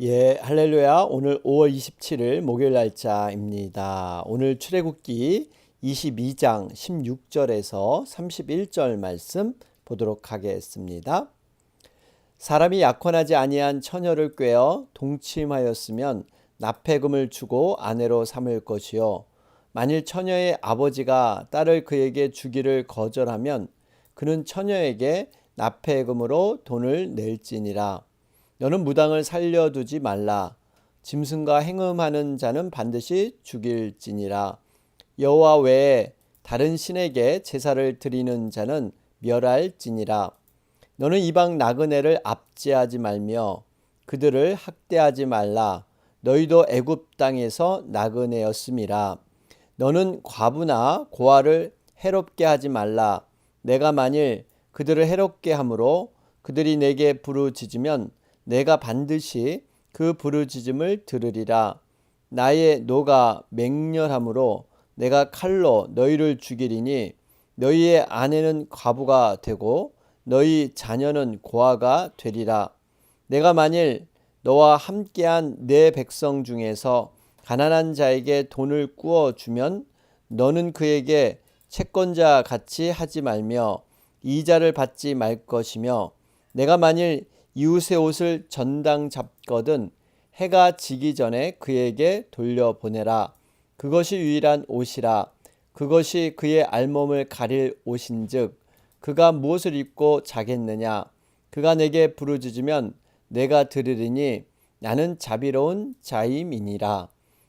예, 할렐루야. 오늘 5월 27일 목요일 날짜입니다. 오늘 출애굽기 22장 16절에서 31절 말씀 보도록 하겠습니다. 사람이 약혼하지 아니한 처녀를 꾀어 동침하였으면 납폐금을 주고 아내로 삼을 것이요. 만일 처녀의 아버지가 딸을 그에게 주기를 거절하면 그는 처녀에게 납폐금으로 돈을 낼지니라. 너는 무당을 살려두지 말라. 짐승과 행음하는 자는 반드시 죽일지니라. 여호와 외에 다른 신에게 제사를 드리는 자는 멸할지니라. 너는 이방 나그네를 압제하지 말며 그들을 학대하지 말라. 너희도 애굽 땅에서 나그네였음이라. 너는 과부나 고아를 해롭게 하지 말라. 내가 만일 그들을 해롭게 함으로 그들이 내게 부르짖으면 내가 반드시 그 부르짖음을 들으리라. 나의 노가 맹렬함으로 내가 칼로 너희를 죽이리니 너희의 아내는 과부가 되고 너희 자녀는 고아가 되리라. 내가 만일 너와 함께한 내 백성 중에서 가난한 자에게 돈을 꾸어 주면 너는 그에게 채권자 같이 하지 말며 이자를 받지 말 것이며 내가 만일 이웃의 옷을 전당 잡거든 해가 지기 전에 그에게 돌려보내라. 그것이 유일한 옷이라. 그것이 그의 알몸을 가릴 옷인즉 그가 무엇을 입고 자겠느냐. 그가 내게 부르짖으면 내가 들으리니 나는 자비로운 자임이니라.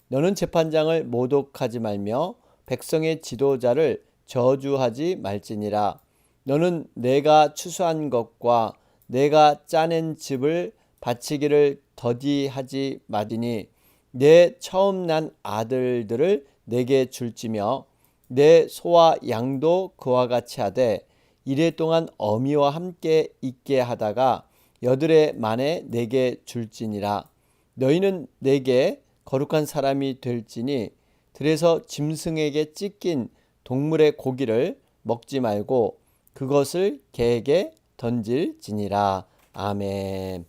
너는 재판장을 모독하지 말며 백성의 지도자를 저주하지 말지니라. 너는 내가 추수한 것과 내가 짜낸 즙을 바치기를 더디하지 마디니 내 처음 난 아들들을 내게 줄지며 내 소와 양도 그와 같이 하되 이래 동안 어미와 함께 있게 하다가 여드레 만에 내게 줄지니라. 너희는 내게 거룩한 사람이 될지니 들에서 짐승에게 찢긴 동물의 고기를 먹지 말고 그것을 개에게 던질지니라. 아멘.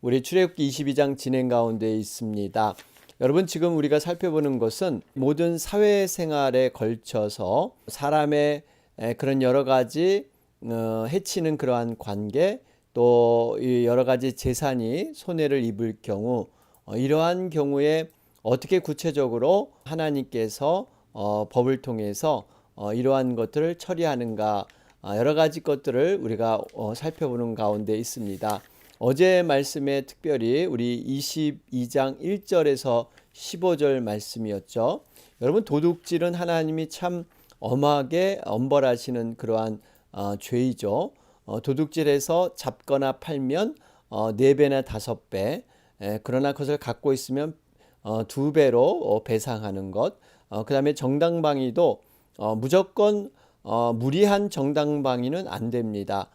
우리 출애굽기 22장 진행 가운데 있습니다. 여러분, 지금 우리가 살펴보는 것은 모든 사회생활에 걸쳐서 사람의 그런 여러 가지 해치는 그러한 관계, 또 여러 가지 재산이 손해를 입을 경우, 이러한 경우에 어떻게 구체적으로 하나님께서 법을 통해서 이러한 것들을 처리하는가, 여러 가지 것들을 우리가 살펴보는 가운데 있습니다. 어제 말씀에 특별히 우리 22장 1절에서 15절 말씀이었죠. 여러분, 도둑질은 하나님이 참 엄하게 엄벌하시는 그러한 죄이죠. 도둑질해서 잡거나 팔면 4배나 5배, 그러나 그것을 갖고 있으면 2배로 배상하는 것. 그 다음에 정당방위도 무조건 무리한 정당방위는 안 됩니다.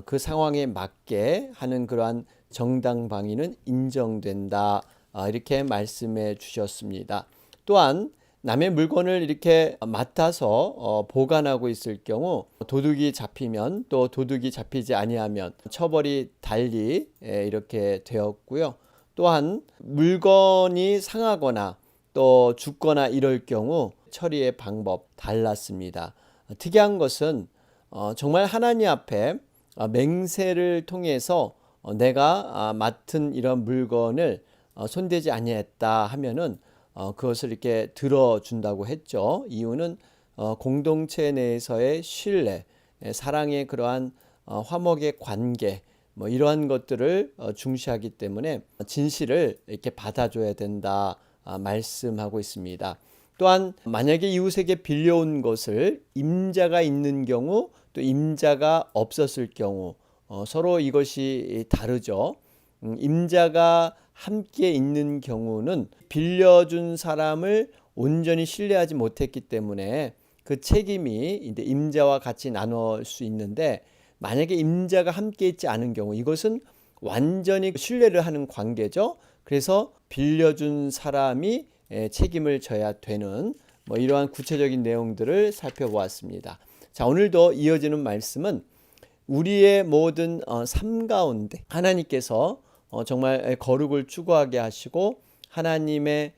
그 상황에 맞게 하는 그러한 정당방위는 인정된다. 이렇게 말씀해 주셨습니다. 또한 남의 물건을 이렇게 맡아서 보관하고 있을 경우 도둑이 잡히면 또 도둑이 잡히지 아니하면 처벌이 달리 이렇게 되었고요. 또한 물건이 상하거나 또 죽거나 이럴 경우 처리의 방법 달랐습니다. 특이한 것은 정말 하나님 앞에 맹세를 통해서 내가 맡은 이런 물건을 손대지 아니했다 하면은 그것을 이렇게 들어준다고 했죠. 이유는 공동체 내에서의 신뢰, 사랑의 그러한 화목의 관계, 이러한 것들을 중시하기 때문에 진실을 이렇게 받아줘야 된다 말씀하고 있습니다. 또한 만약에 이웃에게 빌려온 것을 임자가 있는 경우 또 임자가 없었을 경우 서로 이것이 다르죠. 임자가 함께 있는 경우는 빌려준 사람을 온전히 신뢰하지 못했기 때문에 그 책임이 이제 임자와 같이 나눌 수 있는데, 만약에 임자가 함께 있지 않은 경우 이것은 완전히 신뢰를 하는 관계죠. 그래서 빌려준 사람이 책임을 져야 되는 이러한 구체적인 내용들을 살펴보았습니다. 자, 오늘도 이어지는 말씀은 우리의 모든 삶 가운데 하나님께서 정말 거룩을 추구하게 하시고 하나님의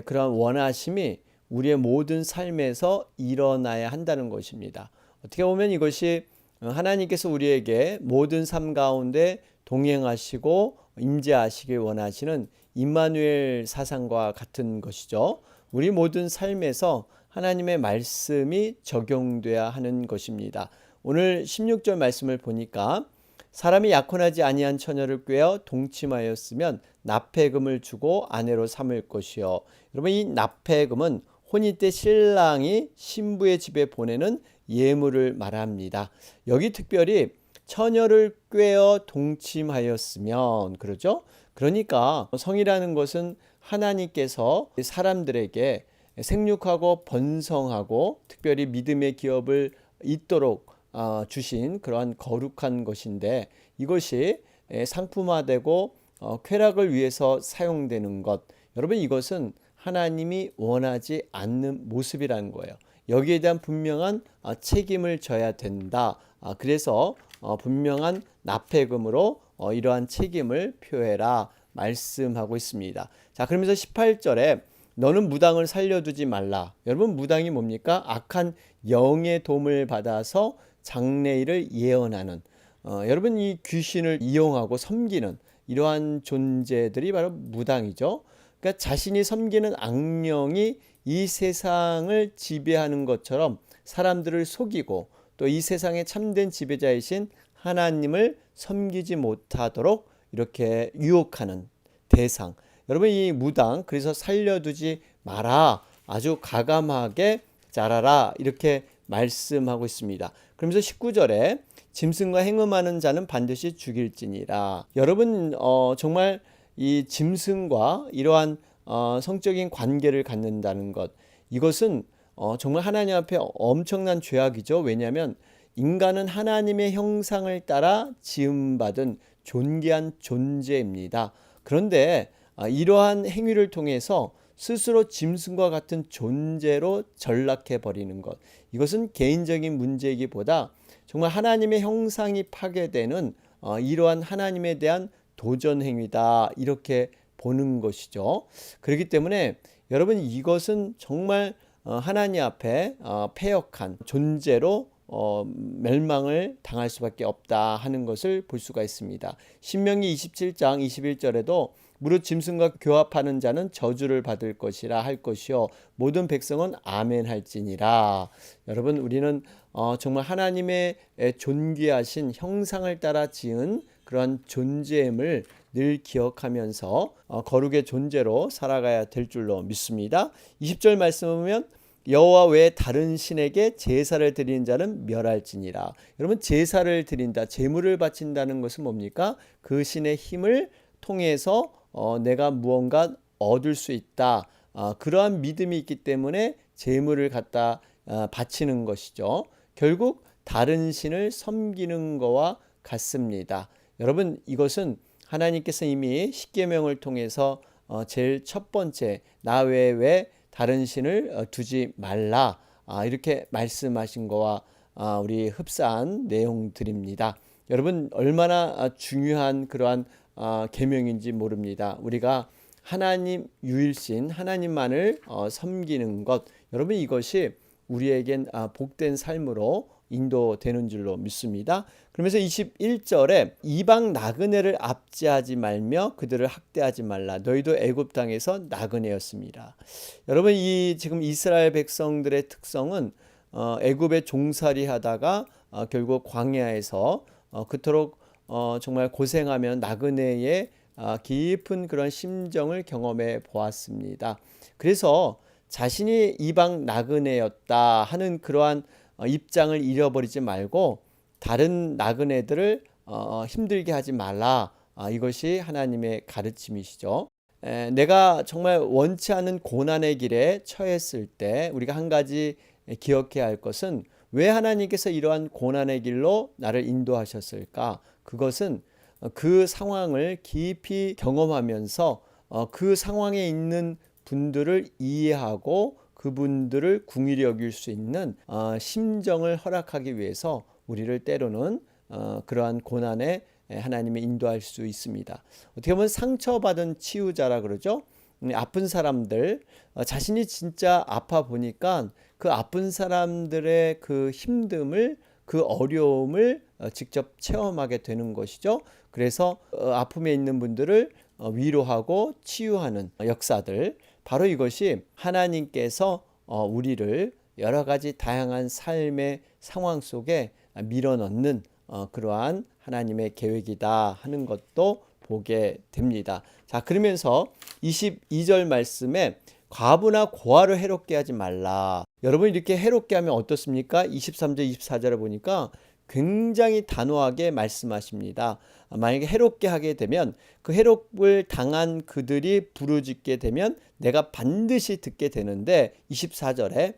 그런 원하심이 우리의 모든 삶에서 일어나야 한다는 것입니다. 어떻게 보면 이것이 하나님께서 우리에게 모든 삶 가운데 동행하시고 임재하시길 원하시는 임마누엘 사상과 같은 것이죠. 우리 모든 삶에서 하나님의 말씀이 적용돼야 하는 것입니다. 오늘 16절 말씀을 보니까 사람이 약혼하지 아니한 처녀를 꾀어 동침하였으면 납폐금을 주고 아내로 삼을 것이요. 여러분, 이 납폐금은 혼인 때 신랑이 신부의 집에 보내는 예물을 말합니다. 여기 특별히 처녀를 꾀어 동침하였으면, 그러죠? 그러니까 성이라는 것은 하나님께서 사람들에게 생육하고 번성하고 특별히 믿음의 기업을 잇도록 주신 그러한 거룩한 것인데, 이것이 상품화되고 쾌락을 위해서 사용되는 것, 여러분, 이것은 하나님이 원하지 않는 모습이라는 거예요. 여기에 대한 분명한 책임을 져야 된다. 그래서 분명한 납폐금으로 이러한 책임을 표해라 말씀하고 있습니다. 자, 그러면서 18절에 너는 무당을 살려두지 말라. 여러분, 무당이 뭡니까? 악한 영의 도움을 받아서 장래일을 예언하는, 여러분, 이 귀신을 이용하고 섬기는 이러한 존재들이 바로 무당이죠. 그러니까 자신이 섬기는 악령이 이 세상을 지배하는 것처럼 사람들을 속이고 또 이 세상의 참된 지배자이신 하나님을 섬기지 못하도록 이렇게 유혹하는 대상. 여러분, 이 무당, 그래서 살려두지 마라. 아주 가감하게 자라라. 이렇게 말씀하고 있습니다. 그러면서 19절에 짐승과 행음하는 자는 반드시 죽일지니라. 여러분, 정말 이 짐승과 이러한 성적인 관계를 갖는다는 것, 이것은 정말 하나님 앞에 엄청난 죄악이죠. 왜냐하면 인간은 하나님의 형상을 따라 지음받은 존귀한 존재입니다. 그런데 이러한 행위를 통해서 스스로 짐승과 같은 존재로 전락해 버리는 것, 이것은 개인적인 문제이기보다 정말 하나님의 형상이 파괴되는 이러한 하나님에 대한 도전 행위다, 이렇게 보는 것이죠. 그렇기 때문에 여러분, 이것은 정말 하나님 앞에 패역한 존재로 멸망을 당할 수밖에 없다 하는 것을 볼 수가 있습니다. 신명기 27장 21절에도 무릇 짐승과 교합하는 자는 저주를 받을 것이라 할 것이요 모든 백성은 아멘 할지니라. 여러분, 우리는 정말 하나님의 존귀하신 형상을 따라 지은 그러한 존재임을 늘 기억하면서 거룩의 존재로 살아가야 될 줄로 믿습니다. 20절 말씀을 보면 여호와 외에 다른 신에게 제사를 드리는 자는 멸할지니라. 여러분, 제사를 드린다, 제물을 바친다는 것은 뭡니까? 그 신의 힘을 통해서 내가 무언가 얻을 수 있다, 그러한 믿음이 있기 때문에 제물을 갖다 바치는 것이죠. 결국 다른 신을 섬기는 것과 같습니다. 여러분, 이것은 하나님께서 이미 십계명을 통해서 제일 첫 번째, 나 외에 왜 다른 신을 두지 말라, 이렇게 말씀하신 거와 우리 흡사한 내용들입니다. 여러분, 얼마나 중요한 그러한 계명인지 모릅니다. 우리가 하나님 유일신 하나님만을 섬기는 것, 여러분, 이것이 우리에겐 복된 삶으로 인도되는 줄로 믿습니다. 그러면서 21절에 이방 나그네를 압제하지 말며 그들을 학대하지 말라. 너희도 애굽 땅에서 나그네였습니다. 여러분, 이 지금 이스라엘 백성들의 특성은 애굽에 종살이 하다가 결국 광야에서 그토록 정말 고생하면 나그네의 깊은 그런 심정을 경험해 보았습니다. 그래서 자신이 이방 나그네였다 하는 그러한 입장을 잃어버리지 말고 다른 나그네들을 힘들게 하지 말라. 이것이 하나님의 가르침이시죠. 내가 정말 원치 않은 고난의 길에 처했을 때 우리가 한 가지 기억해야 할 것은 왜 하나님께서 이러한 고난의 길로 나를 인도하셨을까? 그것은 그 상황을 깊이 경험하면서 그 상황에 있는 분들을 이해하고 그분들을 긍휼히 여길 수 있는 심정을 허락하기 위해서 우리를 때로는 그러한 고난에 하나님이 인도할 수 있습니다. 어떻게 보면 상처받은 치유자라 그러죠. 아픈 사람들, 자신이 진짜 아파 보니까 그 아픈 사람들의 그 힘듦을, 그 어려움을 직접 체험하게 되는 것이죠. 그래서 아픔에 있는 분들을 위로하고 치유하는 역사들, 바로 이것이 하나님께서 우리를 여러 가지 다양한 삶의 상황 속에 밀어넣는 그러한 하나님의 계획이다 하는 것도 보게 됩니다. 자, 그러면서 22절 말씀에 과부나 고아를 해롭게 하지 말라. 여러분, 이렇게 해롭게 하면 어떻습니까? 23절 24절에 보니까 굉장히 단호하게 말씀하십니다. 만약에 해롭게 하게 되면 그 해롭을 당한 그들이 부르짖게 되면 내가 반드시 듣게 되는데, 24절에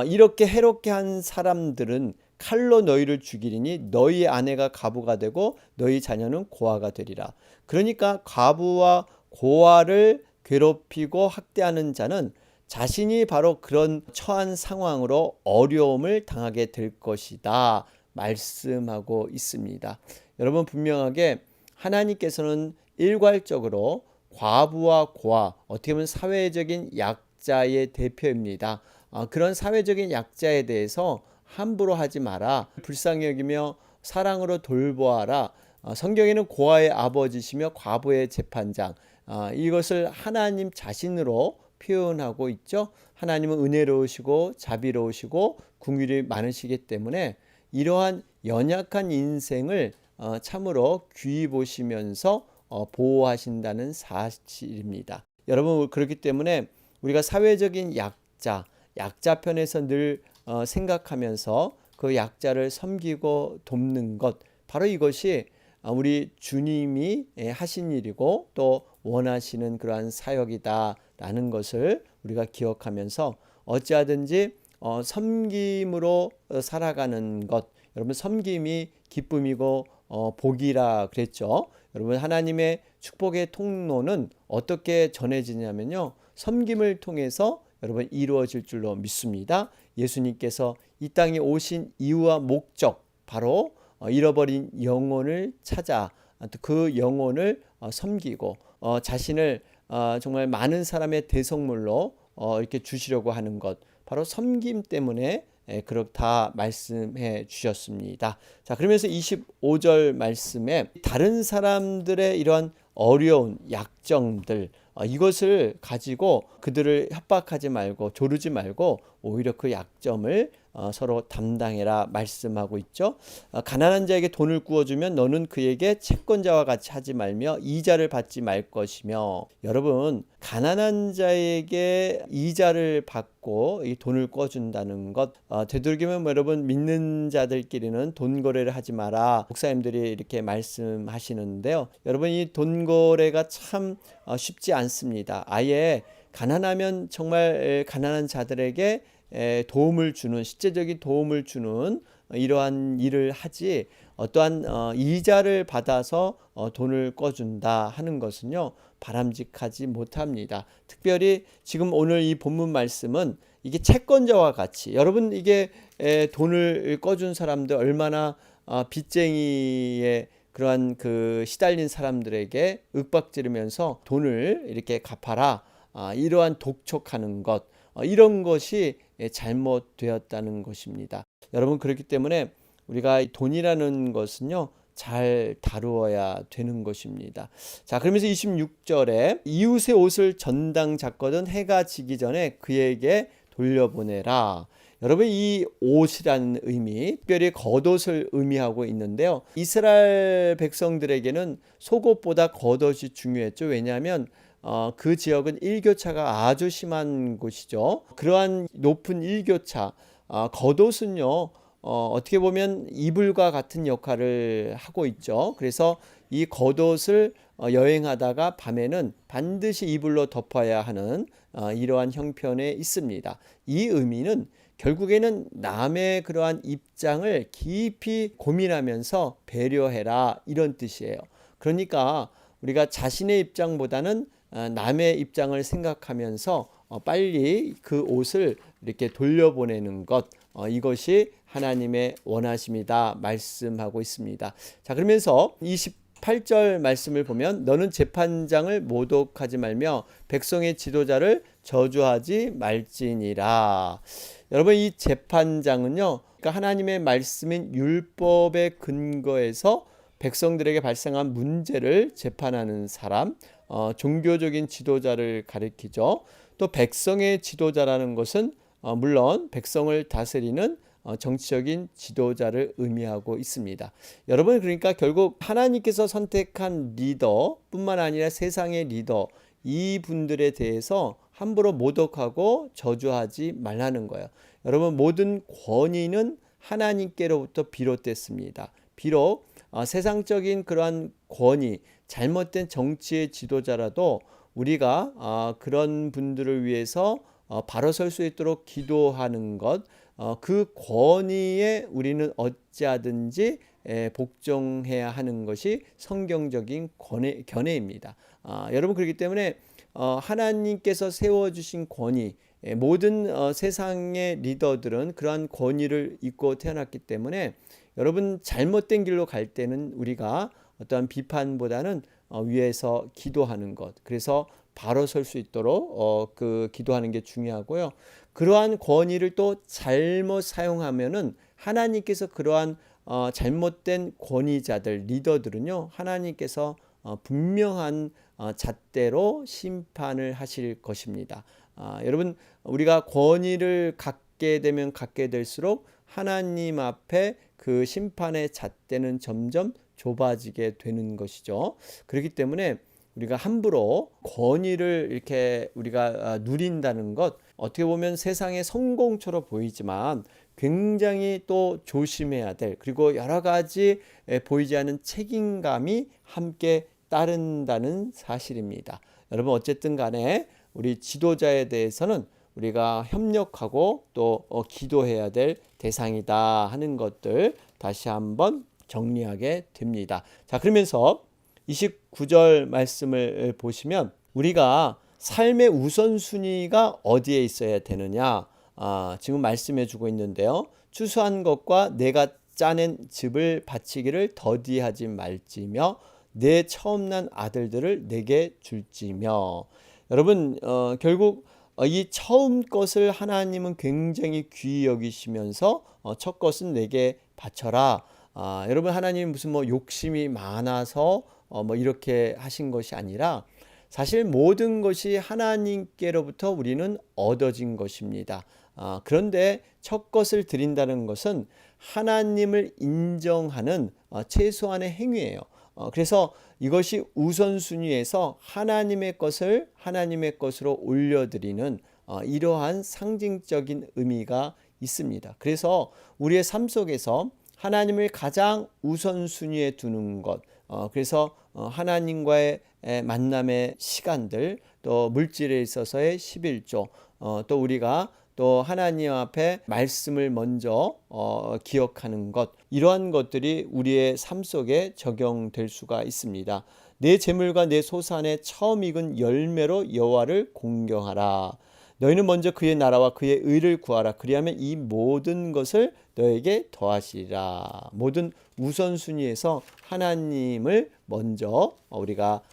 이렇게 해롭게 한 사람들은 칼로 너희를 죽이리니 너희 아내가 과부가 되고 너희 자녀는 고아가 되리라. 그러니까 과부와 고아를 괴롭히고 학대하는 자는 자신이 바로 그런 처한 상황으로 어려움을 당하게 될 것이다 말씀하고 있습니다. 여러분, 분명하게 하나님께서는 일괄적으로 과부와 고아, 어떻게 보면 사회적인 약자의 대표입니다. 그런 사회적인 약자에 대해서 함부로 하지 마라, 불쌍히 여기며 사랑으로 돌보아라. 성경에는 고아의 아버지시며 과부의 재판장, 이것을 하나님 자신으로 표현하고 있죠. 하나님은 은혜로우시고 자비로우시고 긍휼이 많으시기 때문에 이러한 연약한 인생을 참으로 귀히 보시면서 보호하신다는 사실입니다. 여러분, 그렇기 때문에 우리가 사회적인 약자 편에서 늘 생각하면서 그 약자를 섬기고 돕는 것, 바로 이것이 우리 주님이 하신 일이고 또 원하시는 그러한 사역이다라는 것을 우리가 기억하면서 어찌하든지 섬김으로 살아가는 것, 여러분, 섬김이 기쁨이고 복이라 그랬죠. 여러분, 하나님의 축복의 통로는 어떻게 전해지냐면요, 섬김을 통해서 여러분 이루어질 줄로 믿습니다. 예수님께서 이 땅에 오신 이유와 목적, 바로 잃어버린 영혼을 찾아 그 영혼을 섬기고 자신을 정말 많은 사람의 대성물로 이렇게 주시려고 하는 것, 바로 섬김 때문에 그렇다 말씀해 주셨습니다. 자, 그러면서 25절 말씀에 다른 사람들의 이러한 어려운 약정들, 이것을 가지고 그들을 협박하지 말고 조르지 말고 오히려 그 약점을 서로 담당해라 말씀하고 있죠. 가난한 자에게 돈을 구워주면 너는 그에게 채권자와 같이 하지 말며 이자를 받지 말 것이며. 여러분, 가난한 자에게 이자를 받고 이 돈을 꿔준다는 것, 되도록이면 여러분, 믿는 자들끼리는 돈 거래를 하지 마라, 목사님들이 이렇게 말씀하시는데요. 여러분, 이 돈 거래가 참 쉽지 않습니다. 아예 가난하면 정말 가난한 자들에게 도움을 주는, 실제적인 도움을 주는 이러한 일을 하지, 어떠한 이자를 받아서 돈을 꿔준다 하는 것은요, 바람직하지 못합니다. 특별히 지금 오늘 이 본문 말씀은 이게 채권자와 같이, 여러분, 이게 돈을 꿔준 사람들 얼마나 빚쟁이의 그러한 그 시달린 사람들에게 윽박지르면서 돈을 이렇게 갚아라, 이러한 독촉하는 것, 이런 것이 잘못되었다는 것입니다. 여러분, 그렇기 때문에 우리가 돈이라는 것은요, 잘 다루어야 되는 것입니다. 자, 그러면서 26절에 이웃의 옷을 전당 잡거든 해가 지기 전에 그에게 돌려보내라. 여러분, 이 옷이라는 의미, 특별히 겉옷을 의미하고 있는데요. 이스라엘 백성들에게는 속옷보다 겉옷이 중요했죠. 왜냐하면 그 지역은 일교차가 아주 심한 곳이죠. 그러한 높은 일교차, 겉옷은요, 어떻게 보면 이불과 같은 역할을 하고 있죠. 그래서 이 겉옷을 여행하다가 밤에는 반드시 이불로 덮어야 하는 이러한 형편에 있습니다. 이 의미는 결국에는 남의 그러한 입장을 깊이 고민하면서 배려해라, 이런 뜻이에요. 그러니까 우리가 자신의 입장보다는 남의 입장을 생각하면서 빨리 그 옷을 이렇게 돌려보내는 것, 이것이 하나님의 원하심이다 말씀하고 있습니다. 자, 그러면서 28절 말씀을 보면 너는 재판장을 모독하지 말며 백성의 지도자를 저주하지 말지니라. 여러분, 이 재판장은요, 그러니까 하나님의 말씀인 율법의 근거에서 백성들에게 발생한 문제를 재판하는 사람, 종교적인 지도자를 가리키죠. 또 백성의 지도자라는 것은 물론 백성을 다스리는 정치적인 지도자를 의미하고 있습니다. 여러분, 그러니까 결국 하나님께서 선택한 리더뿐만 아니라 세상의 리더, 이 분들에 대해서 함부로 모독하고 저주하지 말라는 거예요. 여러분, 모든 권위는 하나님께로부터 비롯됐습니다. 비록 세상적인 그러한 권위, 잘못된 정치의 지도자라도 우리가 그런 분들을 위해서 바로 설 수 있도록 기도하는 것, 그 권위에 우리는 어찌하든지 복종해야 하는 것이 성경적인 견해입니다. 여러분, 그렇기 때문에 하나님께서 세워주신 권위, 모든 세상의 리더들은 그러한 권위를 입고 태어났기 때문에 여러분, 잘못된 길로 갈 때는 우리가 어떠한 비판보다는 위에서 기도하는 것, 그래서 바로 설 수 있도록 그 기도하는 게 중요하고요. 그러한 권위를 또 잘못 사용하면은 하나님께서 그러한 잘못된 권위자들, 리더들은요, 하나님께서 분명한 잣대로 심판을 하실 것입니다. 여러분, 우리가 권위를 갖게 되면 갖게 될수록 하나님 앞에 그 심판의 잣대는 점점 좁아지게 되는 것이죠. 그렇기 때문에 우리가 함부로 권위를 이렇게 우리가 누린다는 것, 어떻게 보면 세상의 성공처럼 보이지만 굉장히 또 조심해야 될, 그리고 여러 가지 보이지 않는 책임감이 함께 따른다는 사실입니다. 여러분, 어쨌든 간에 우리 지도자에 대해서는 우리가 협력하고 또 기도해야 될 대상이다 하는 것들 다시 한번 정리하게 됩니다. 자, 그러면서 29절 말씀을 보시면 우리가 삶의 우선순위가 어디에 있어야 되느냐, 지금 말씀해 주고 있는데요. 추수한 것과 내가 짜낸 즙을 바치기를 더디하지 말지며 내 처음 난 아들들을 내게 줄지며. 여러분, 결국 이 처음 것을 하나님은 굉장히 귀히 여기시면서 첫 것은 내게 바쳐라. 여러분, 하나님 무슨 욕심이 많아서 이렇게 하신 것이 아니라 사실 모든 것이 하나님께로부터 우리는 얻어진 것입니다. 그런데 첫 것을 드린다는 것은 하나님을 인정하는 최소한의 행위예요. 그래서 이것이 우선순위에서 하나님의 것을 하나님의 것으로 올려드리는 이러한 상징적인 의미가 있습니다. 그래서 우리의 삶 속에서 하나님을 가장 우선순위에 두는 것, 그래서 하나님과의 만남의 시간들, 또 물질에 있어서의 11조, 또 우리가 또 하나님 앞에 말씀을 먼저 기억하는 것, 이러한 것들이 우리의 삶 속에 적용될 수가 있습니다. 내 재물과 내 소산의 처음 익은 열매로 여호와를 공경하라. 너희는 먼저 그의 나라와 그의 의를 구하라. 그리하면 이 모든 것을 너에게 더하시리라. 모든 우선순위에서 하나님을 먼저 우리가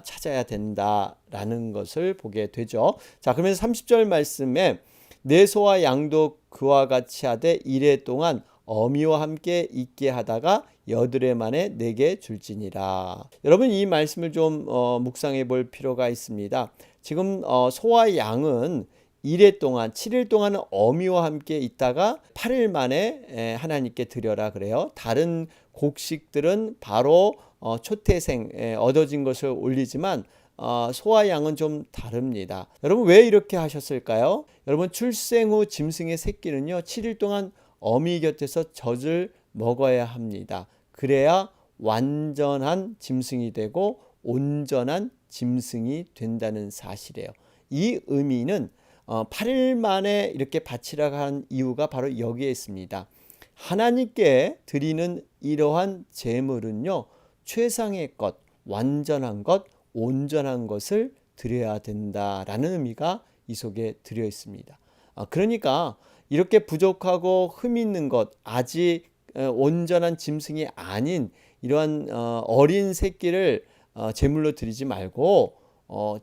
찾아야 된다라는 것을 보게 되죠. 자, 그러면 30절 말씀에 내 소와 양도 그와 같이 하되 이레 동안 어미와 함께 있게 하다가 여드레 만에 내게 줄지니라. 여러분, 이 말씀을 좀 묵상해 볼 필요가 있습니다. 지금 소와 양은 1회 동안 7일 동안은 어미와 함께 있다가 8일 만에 하나님께 드려라 그래요. 다른 곡식들은 바로 초태생 얻어진 것을 올리지만 소와 양은 좀 다릅니다. 여러분, 왜 이렇게 하셨을까요? 여러분, 출생 후 짐승의 새끼는요 7일 동안 어미 곁에서 젖을 먹어야 합니다. 그래야 완전한 짐승이 되고 온전한 짐승이 된다는 사실이에요. 이 의미는 8일 만에 이렇게 바치라고 한 이유가 바로 여기에 있습니다. 하나님께 드리는 이러한 제물은요 최상의 것, 완전한 것, 온전한 것을 드려야 된다라는 의미가 이 속에 들어 있습니다. 그러니까 이렇게 부족하고 흠 있는 것, 아직 온전한 짐승이 아닌 이러한 어린 새끼를 제물로 드리지 말고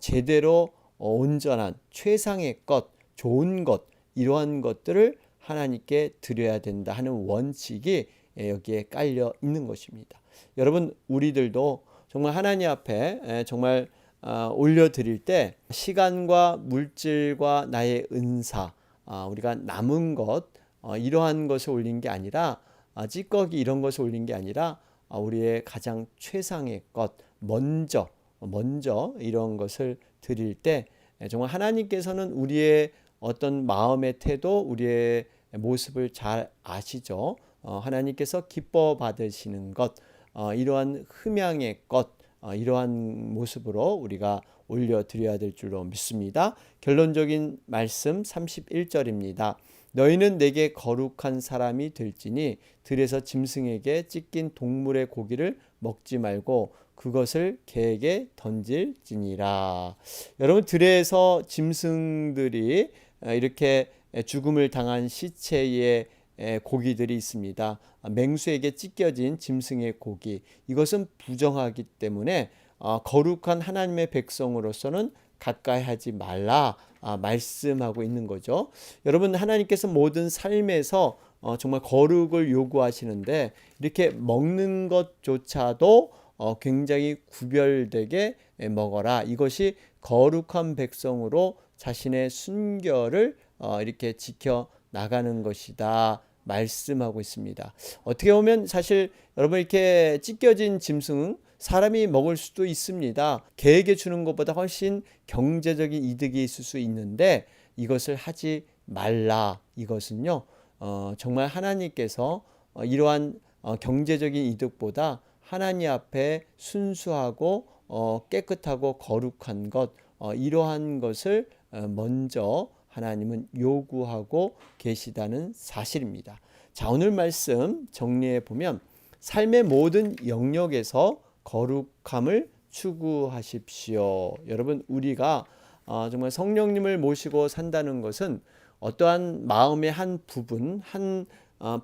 제대로 온전한 최상의 것, 좋은 것, 이러한 것들을 하나님께 드려야 된다 하는 원칙이 여기에 깔려 있는 것입니다. 여러분, 우리들도 정말 하나님 앞에 정말 올려드릴 때 시간과 물질과 나의 은사, 우리가 남은 것, 이러한 것을 올린 게 아니라 찌꺼기 이런 것을 올린 게 아니라 우리의 가장 최상의 것, 먼저 이런 것을 드릴 때 정말 하나님께서는 우리의 어떤 마음의 태도, 우리의 모습을 잘 아시죠. 하나님께서 기뻐 받으시는 것, 이러한 흠양의 것, 이러한 모습으로 우리가 올려드려야 될 줄로 믿습니다. 결론적인 말씀 31절입니다. 너희는 내게 거룩한 사람이 될지니 들에서 짐승에게 찢긴 동물의 고기를 먹지 말고 그것을 개에게 던질지니라. 여러분, 들에서 짐승들이 이렇게 죽음을 당한 시체의 고기들이 있습니다. 맹수에게 찢겨진 짐승의 고기, 이것은 부정하기 때문에 거룩한 하나님의 백성으로서는 가까이 하지 말라 말씀하고 있는 거죠. 여러분, 하나님께서 모든 삶에서 정말 거룩을 요구하시는데 이렇게 먹는 것조차도 굉장히 구별되게 먹어라. 이것이 거룩한 백성으로 자신의 순결을 이렇게 지켜 나가는 것이다 말씀하고 있습니다. 어떻게 보면 사실 여러분, 이렇게 찢겨진 짐승 사람이 먹을 수도 있습니다. 개에게 주는 것보다 훨씬 경제적인 이득이 있을 수 있는데 이것을 하지 말라. 이것은요, 정말 하나님께서 이러한 경제적인 이득보다 하나님 앞에 순수하고 깨끗하고 거룩한 것, 이러한 것을 먼저 하나님은 요구하고 계시다는 사실입니다. 자, 오늘 말씀 정리해 보면 삶의 모든 영역에서 거룩함을 추구하십시오. 여러분, 우리가 정말 성령님을 모시고 산다는 것은 어떠한 마음의 한 부분, 한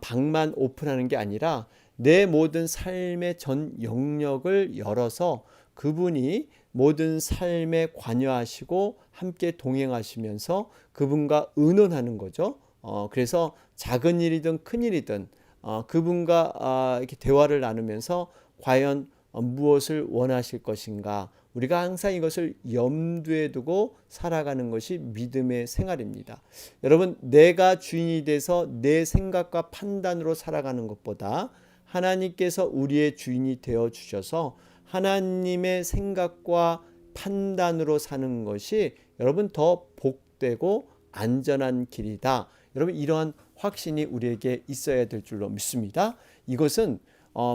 방만 오픈하는 게 아니라 내 모든 삶의 전 영역을 열어서 그분이 모든 삶에 관여하시고 함께 동행하시면서 그분과 의논하는 거죠. 그래서 작은 일이든 큰 일이든 그분과 이렇게 대화를 나누면서 과연 무엇을 원하실 것인가, 우리가 항상 이것을 염두에 두고 살아가는 것이 믿음의 생활입니다. 여러분, 내가 주인이 돼서 내 생각과 판단으로 살아가는 것보다 하나님께서 우리의 주인이 되어 주셔서 하나님의 생각과 판단으로 사는 것이 여러분 더 복되고 안전한 길이다. 여러분, 이러한 확신이 우리에게 있어야 될 줄로 믿습니다. 이것은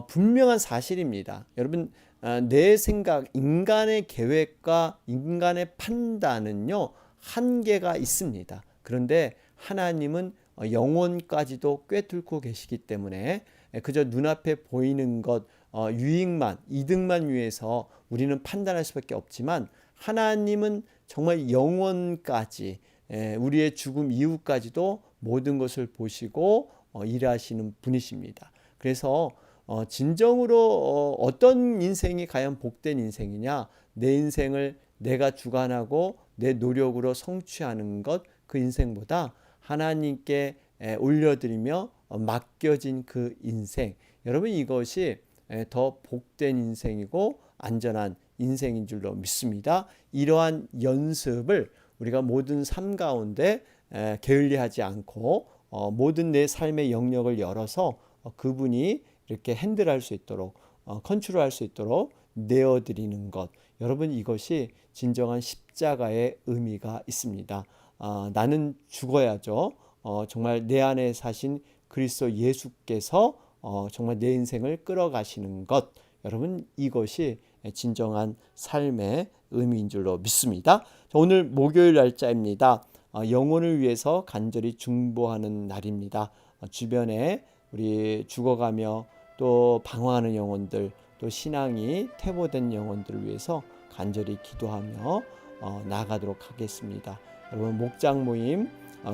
분명한 사실입니다. 여러분, 내 생각, 인간의 계획과 인간의 판단은요, 한계가 있습니다. 그런데 하나님은 영혼까지도 꿰뚫고 계시기 때문에 그저 눈앞에 보이는 것, 유익만, 이득만 위해서 우리는 판단할 수밖에 없지만 하나님은 정말 영혼까지, 우리의 죽음 이후까지도 모든 것을 보시고 일하시는 분이십니다. 그래서 진정으로 어떤 인생이 과연 복된 인생이냐, 내 인생을 내가 주관하고 내 노력으로 성취하는 것, 그 인생보다 하나님께 올려드리며 맡겨진 그 인생, 여러분, 이것이 더 복된 인생이고 안전한 인생인 줄로 믿습니다. 이러한 연습을 우리가 모든 삶 가운데 게을리하지 않고 모든 내 삶의 영역을 열어서 그분이 이렇게 핸들할 수 있도록, 컨트롤할 수 있도록 내어드리는 것, 여러분, 이것이 진정한 십자가의 의미가 있습니다. 나는 죽어야죠. 정말 내 안에 사신 그리스도 예수께서 정말 내 인생을 끌어가시는 것, 여러분, 이것이 진정한 삶의 의미인 줄로 믿습니다. 오늘 목요일 날짜입니다. 영혼을 위해서 간절히 중보하는 날입니다. 주변에 우리 죽어가며 또 방황하는 영혼들, 또 신앙이 퇴보된 영혼들을 위해서 간절히 기도하며 나아가도록 하겠습니다. 여러분, 목장 모임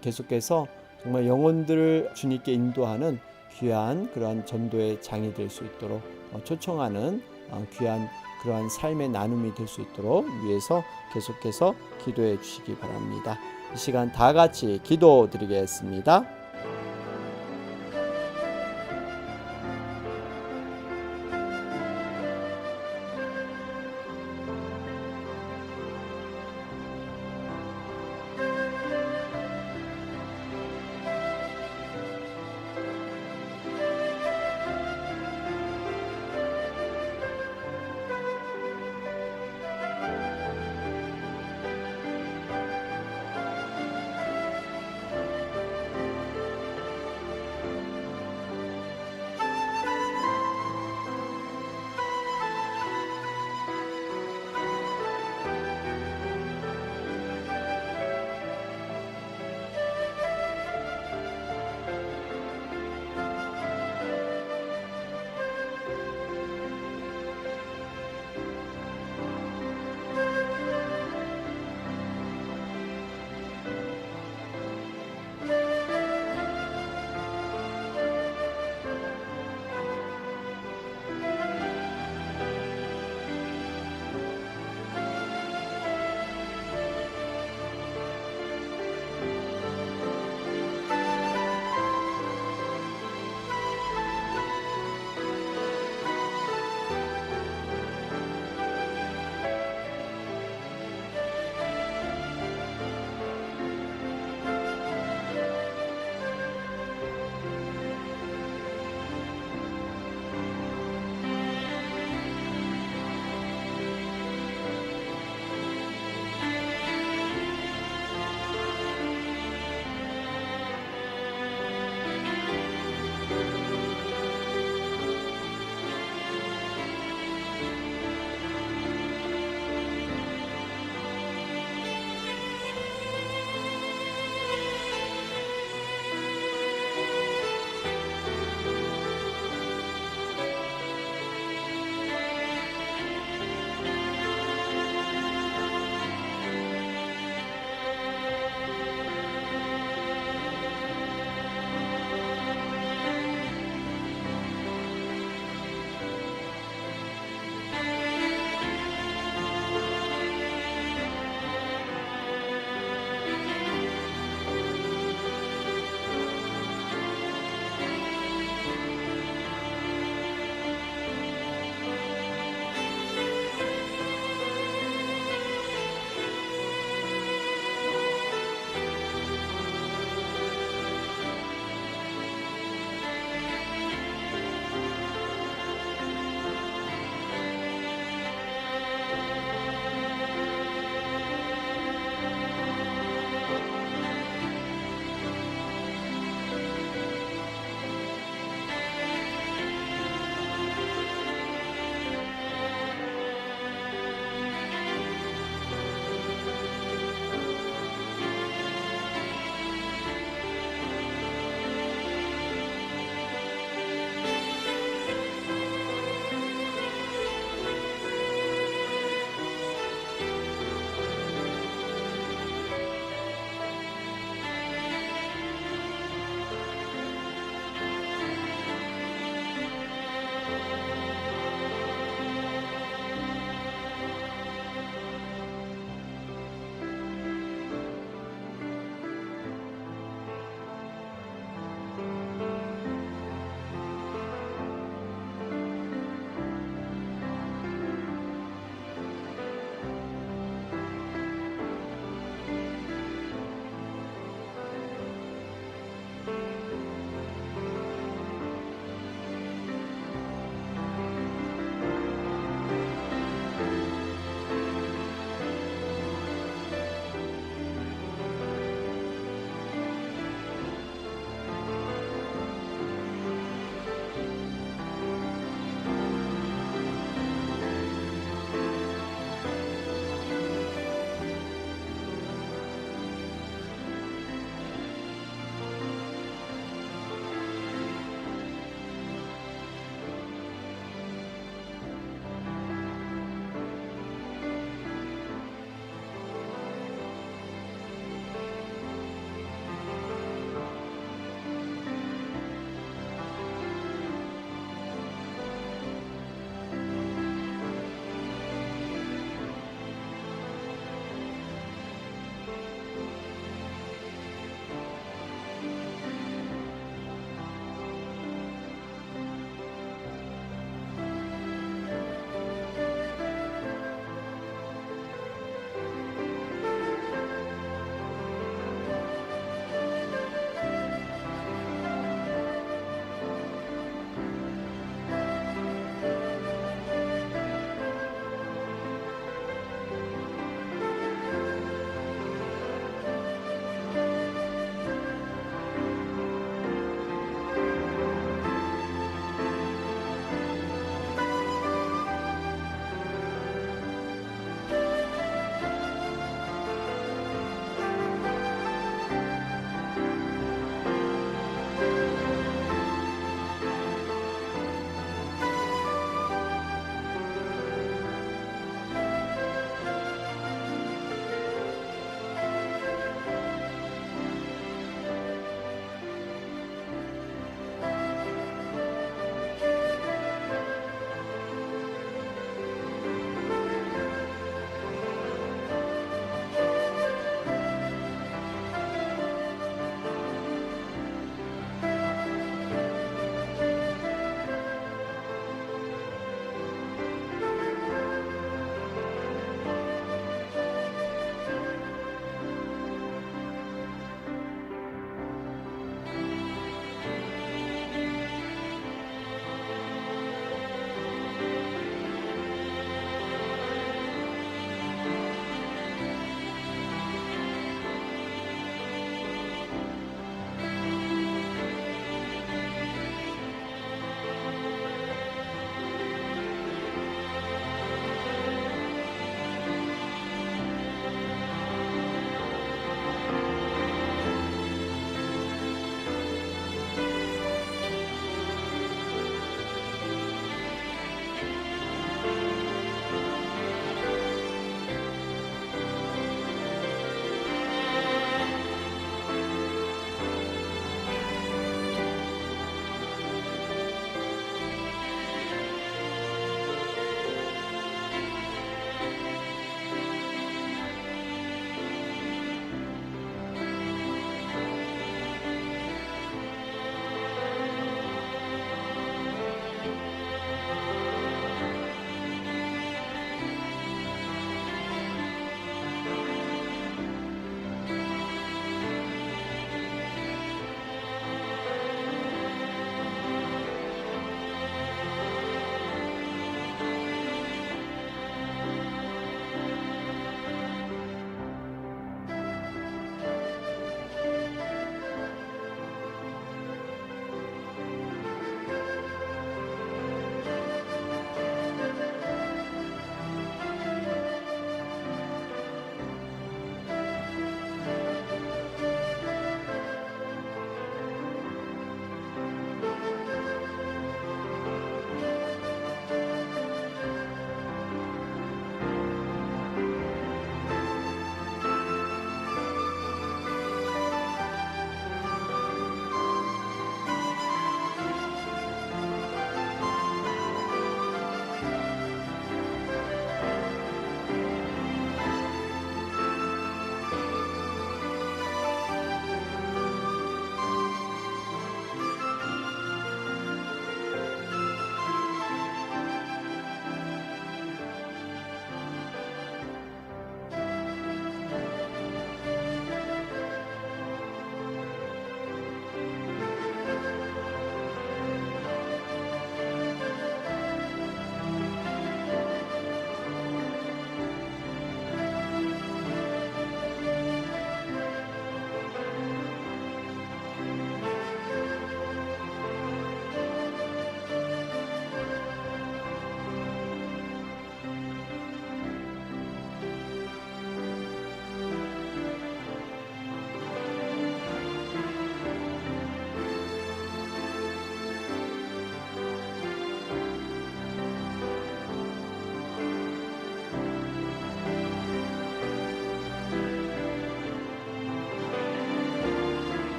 계속해서 정말 영혼들을 주님께 인도하는 귀한 그러한 전도의 장이 될 수 있도록 초청하는 귀한 그러한 삶의 나눔이 될 수 있도록 위해서 계속해서 기도해 주시기 바랍니다. 이 시간 다 같이 기도드리겠습니다.